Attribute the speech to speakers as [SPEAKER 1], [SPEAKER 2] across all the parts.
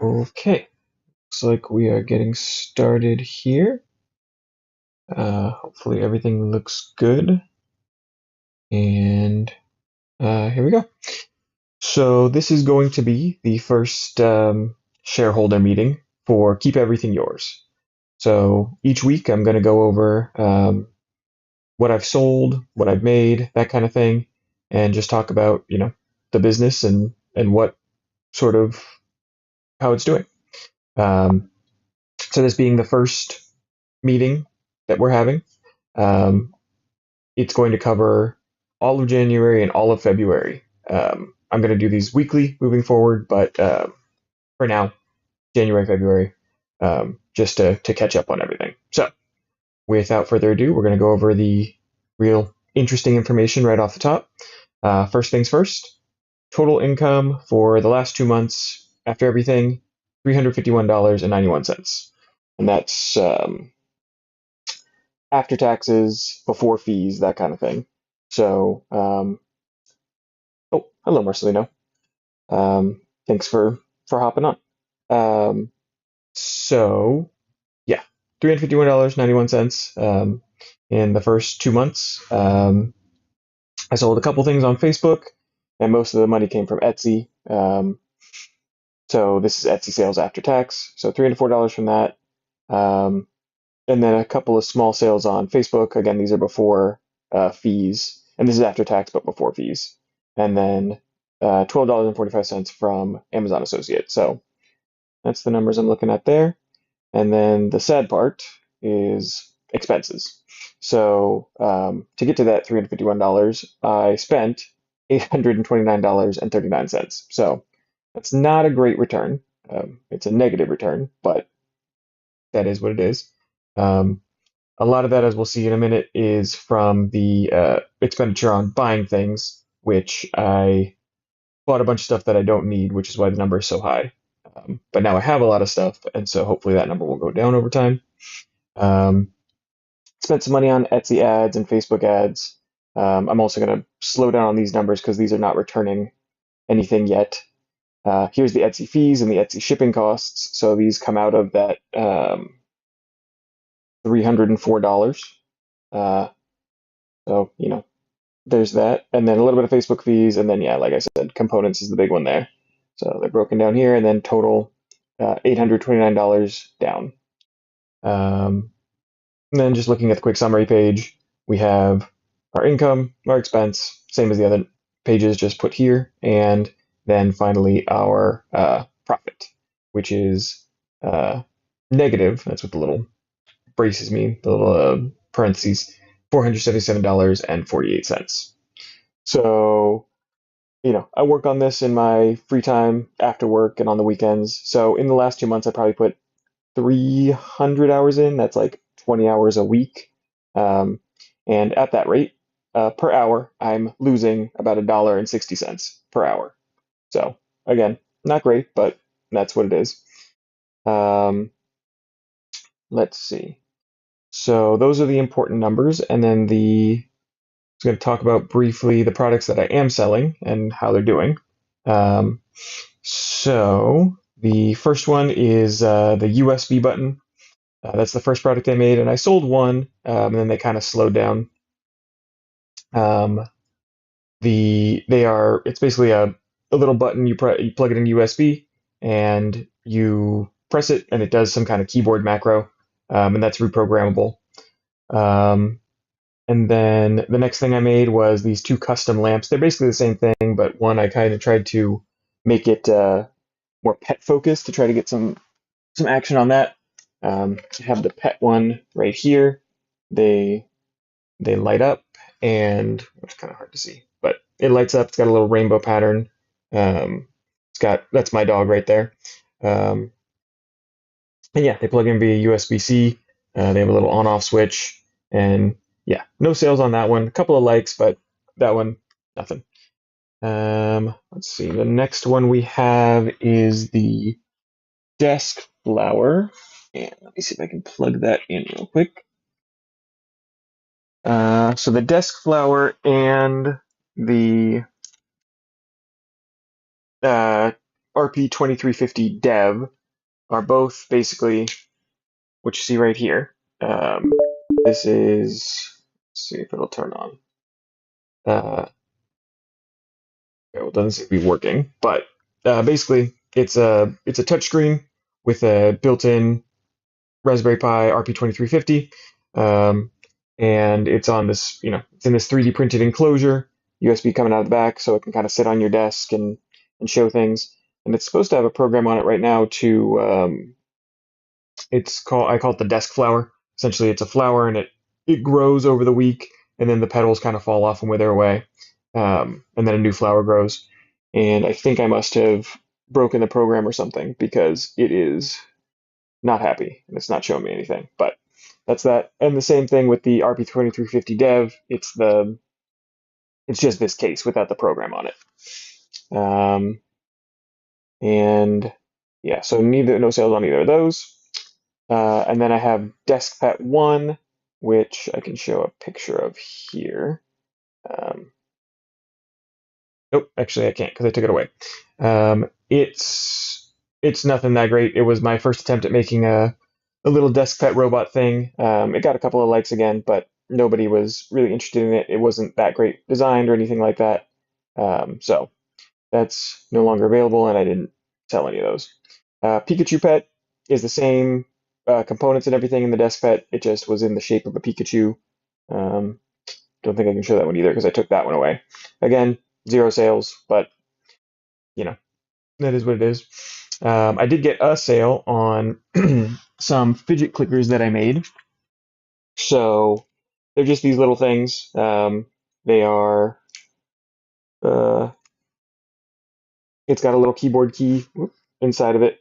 [SPEAKER 1] Okay, looks like we are getting started here. Hopefully everything looks good. And here we go. So this is going to be the first shareholder meeting for Keep Everything Yours. So each week I'm going to go over what I've sold, what I've made, that kind of thing, and just talk about, the business and what sort of how it's doing. Um, so this being the first meeting that we're having, um, it's going to cover all of January and all of February. I'm going to do these weekly moving forward, but for now, January, February, just to catch up on everything. So, without further ado, we're going to go over the real interesting information right off the top. First things first, total income for the last 2 months after everything, $351.91. And that's after taxes, before fees, that kind of thing. So, oh, hello, Marcelino. Thanks for hopping on. Um, so yeah, $351.91 in the first 2 months. I sold a couple things on Facebook, and most of the money came from Etsy. So this is Etsy sales after tax. So $304 from that. Um, and then a couple of small sales on Facebook. Again, these are before fees, and this is after tax, but before fees. And then $12.45 from Amazon Associate. So that's the numbers I'm looking at there. And then the sad part is expenses. So to get to that $351, I spent $829.39. So that's not a great return. It's a negative return, but that is what it is. Um, a lot of that, as we'll see in a minute, is from the expenditure on buying things, which I bought a bunch of stuff that I don't need, which is why the number is so high. But now I have a lot of stuff, and so hopefully that number will go down over time. Um, Spent some money on Etsy ads and Facebook ads. I'm also going to slow down on these numbers because these are not returning anything yet. Here's the Etsy fees and the Etsy shipping costs. So these come out of that $304. Uh, so, there's that. And then a little bit of Facebook fees. And then, yeah, like I said, components is the big one there. So they're broken down here. And then total $829 down. And then just looking at the quick summary page, we have our income, our expense, same as the other pages, just put here. And then finally our profit, which is negative. That's what the little braces mean, the little parentheses, $477.48. So, I work on this in my free time after work and on the weekends. So in the last 2 months, I probably put 300 hours in. That's like 20 hours a week. Um, and at that rate, per hour, I'm losing about $1.60 per hour. So again, not great, but that's what it is. Um, let's see. So those are the important numbers, and then I'm going to talk about briefly the products that I am selling and how they're doing. Um, so the first one is the USB button. That's the first product I made, and I sold one, and then they kind of slowed down. Um, it's basically a little button you plug it in USB and you press it, and it does some kind of keyboard macro, and that's reprogrammable. Um, and then the next thing I made was these two custom lamps. They're basically the same thing, but one I kind of tried to make it more pet focused to try to get some action on that. I have the pet one right here. They they light up, and it's kind of hard to see, but it lights up. It's got a little rainbow pattern. That's my dog right there. Um, and yeah, they plug in via USB-C. They have a little on-off switch, and yeah, no sales on that one. A couple of likes, but that one, nothing. Let's see. The next one we have is the desk flower. And let me see if I can plug that in real quick. So the desk flower and the uh, RP2350 dev are both basically what you see right here. This is, let's see if it'll turn on. Well, it doesn't seem to be working, but basically it's a touchscreen with a built-in Raspberry Pi RP2350, um, and it's on this, it's in this 3D printed enclosure, USB coming out of the back, so it can kind of sit on your desk and show things. And it's supposed to have a program on it right now to I call it the desk flower. Essentially, it's a flower and it grows over the week, and then the petals kind of fall off and wither away, and then a new flower grows. And I think I must have broken the program or something because it is not happy and it's not showing me anything. But that's that. And the same thing with the RP2350 dev. It's just this case without the program on it. And yeah, so no sales on either of those. And then I have DeskPet 1, which I can show a picture of here. Nope, actually I can't because I took it away. It's nothing that great. It was my first attempt at making a little desk pet robot thing. It got a couple of likes again, but nobody was really interested in it. It wasn't that great designed or anything like that. So that's no longer available, and I didn't sell any of those. Pikachu Pet is the same components and everything in the desk pet. It just was in the shape of a Pikachu. Don't think I can show that one either because I took that one away. Again, 0 sales, but that is what it is. I did get a sale on some fidget clickers that I made. So they're just these little things. They are, it's got a little keyboard key inside of it,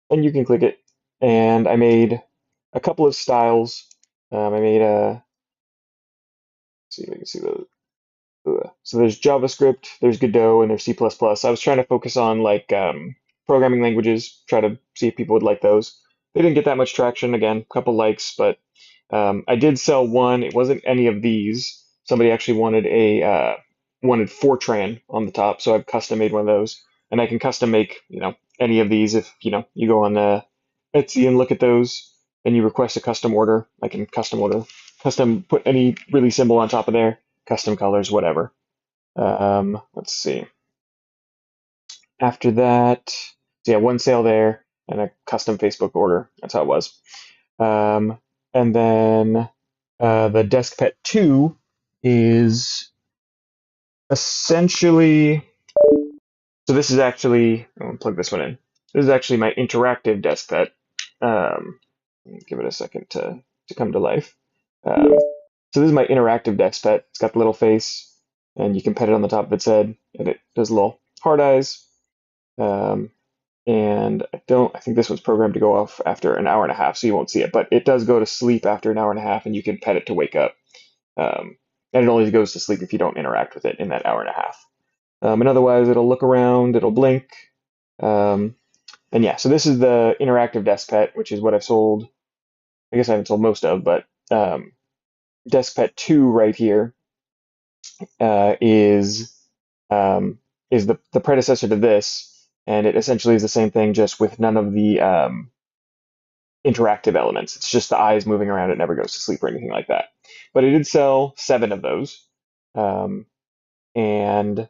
[SPEAKER 1] and you can click it. And I made a couple of styles. I made see if I can see those. So there's JavaScript, there's Godot, and there's C++. I was trying to focus on like programming languages, try to see if people would like those. They didn't get that much traction. Again, a couple likes, but I did sell one. It wasn't any of these. Somebody actually wanted Fortran on the top, so I've custom made one of those, and I can custom make any of these if you go on Etsy and look at those, and you request a custom order. I can custom put any really symbol on top of there, custom colors, whatever. Let's see. After that, so yeah, one sale there and a custom Facebook order. That's how it was. And then the DeskPet 2 is essentially, so this is actually, I'll plug this one in. This is actually my interactive DeskPet. Give it a second to come to life. So this is my interactive DeskPet. It's got the little face, and you can pet it on the top of its head, and it does little heart eyes. And I think this one's programmed to go off after an hour and a half, so you won't see it, but it does go to sleep after an hour and a half, and you can pet it to wake up. And it only goes to sleep if you don't interact with it in that hour and a half. And otherwise, it'll look around, it'll blink. And yeah, so this is the interactive DeskPet, which is what I've sold. I guess I haven't sold most of, but DeskPet 2 right here is the predecessor to this, and it essentially is the same thing, just with none of the interactive elements. It's just the eyes moving around. It never goes to sleep or anything like that. But it did sell 7 of those, and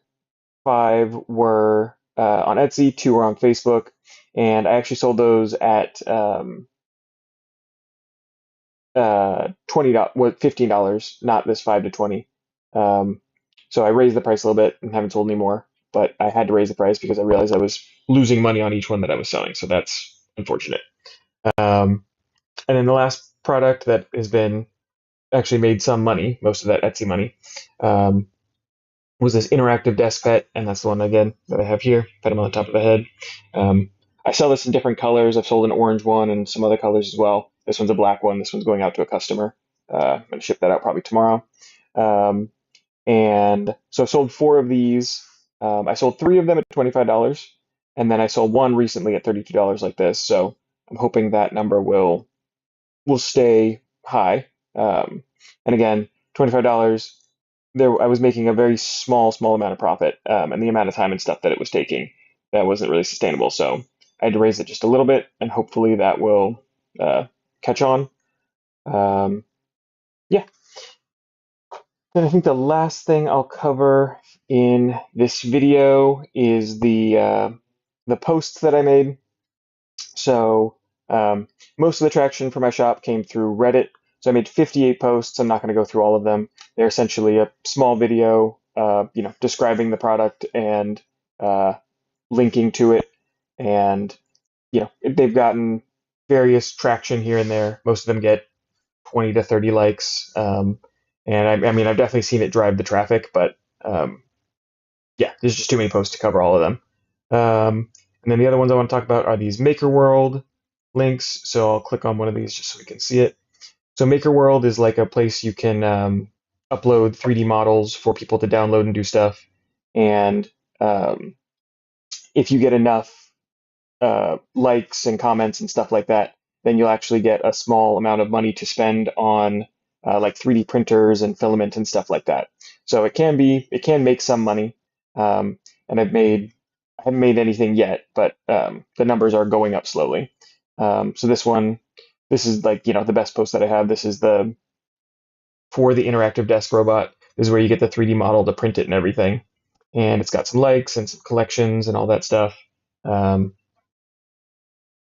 [SPEAKER 1] 5 were on Etsy, 2 were on Facebook, and I actually sold those at $15, not this 5 to 20. So I raised the price a little bit and haven't sold any more, but I had to raise the price because I realized I was losing money on each one that I was selling. So that's unfortunate. And then the last product that has been actually made some money, most of that Etsy money, was this interactive desk pet, and that's the one again that I have here. Pet him on the top of the head. I sell this in different colors. I've sold an orange one and some other colors as well. This one's a black one. This one's going out to a customer. I'm going to ship that out probably tomorrow. And so I sold 4 of these. I sold 3 of them at $25, and then I sold one recently at $32 like this. So I'm hoping that number will stay high. And again, $25. I was making a very small amount of profit, and the amount of time and stuff that it was taking that wasn't really sustainable. So I had to raise it just a little bit, and hopefully that will catch on. Um, yeah. Then I think the last thing I'll cover in this video is the posts that I made. So most of the traction for my shop came through Reddit. So I made 58 posts. I'm not going to go through all of them. They're essentially a small video, describing the product and uh, linking to it. And they've gotten various traction here and there. Most of them get 20 to 30 likes. And I mean, I've definitely seen it drive the traffic, but yeah, there's just too many posts to cover all of them. And then the other ones I want to talk about are these Maker World links. So I'll click on one of these just so we can see it. So Maker World is like a place you can upload 3D models for people to download and do stuff. And um, if you get enough likes and comments and stuff like that, then you'll actually get a small amount of money to spend on like 3D printers and filament and stuff like that. So it can make some money. And I haven't made anything yet, but the numbers are going up slowly. So this is like, the best post that I have. This is for the interactive desk robot. This is where you get the 3D model to print it and everything. And it's got some likes and some collections and all that stuff. Um,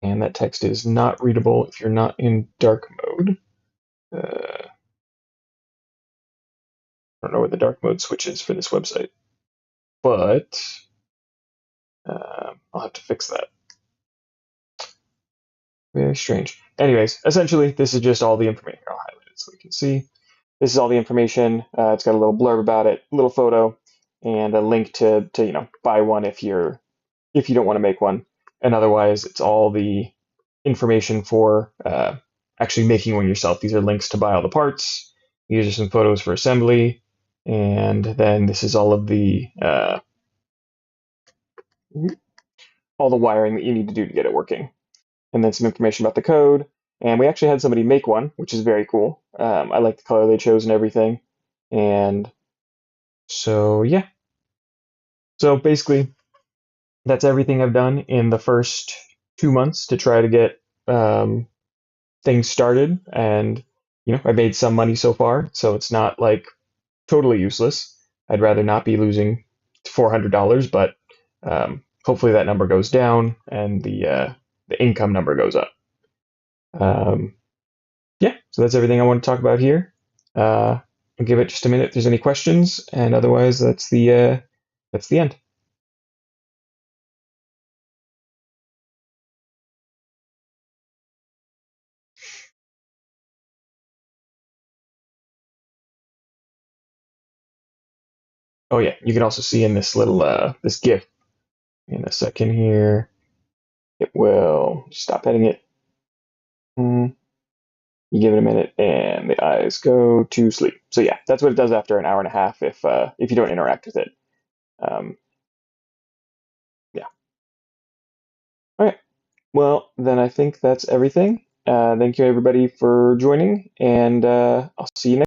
[SPEAKER 1] and that text is not readable if you're not in dark mode. I don't know where the dark mode switch is for this website, but I'll have to fix that. Very strange. Anyways, essentially, this is just all the information. I'll highlight it so we can see. This is all the information. It's got a little blurb about it, a little photo, and a link to buy one if you don't want to make one. And otherwise, it's all the information for actually making one yourself. These are links to buy all the parts. These are some photos for assembly. And then this is all of the wiring that you need to do to get it working. And then some information about the code. And we actually had somebody make one, which is very cool. I like the color they chose and everything. And so, yeah. So basically, that's everything I've done in the first 2 months to try to get things started. And, I made some money so far. So it's not like totally useless. I'd rather not be losing $400, but hopefully that number goes down and the income number goes up. Um, yeah, so that's everything I want to talk about here. I'll give it just a minute if there's any questions, and otherwise that's the end. Oh yeah, you can also see in this little this GIF in a second here. It will stop editing it. You give it a minute, and the eyes go to sleep. So yeah, that's what it does after an hour and a half if you don't interact with it. Um, yeah. All right. Well, then I think that's everything. Thank you everybody for joining, and I'll see you next.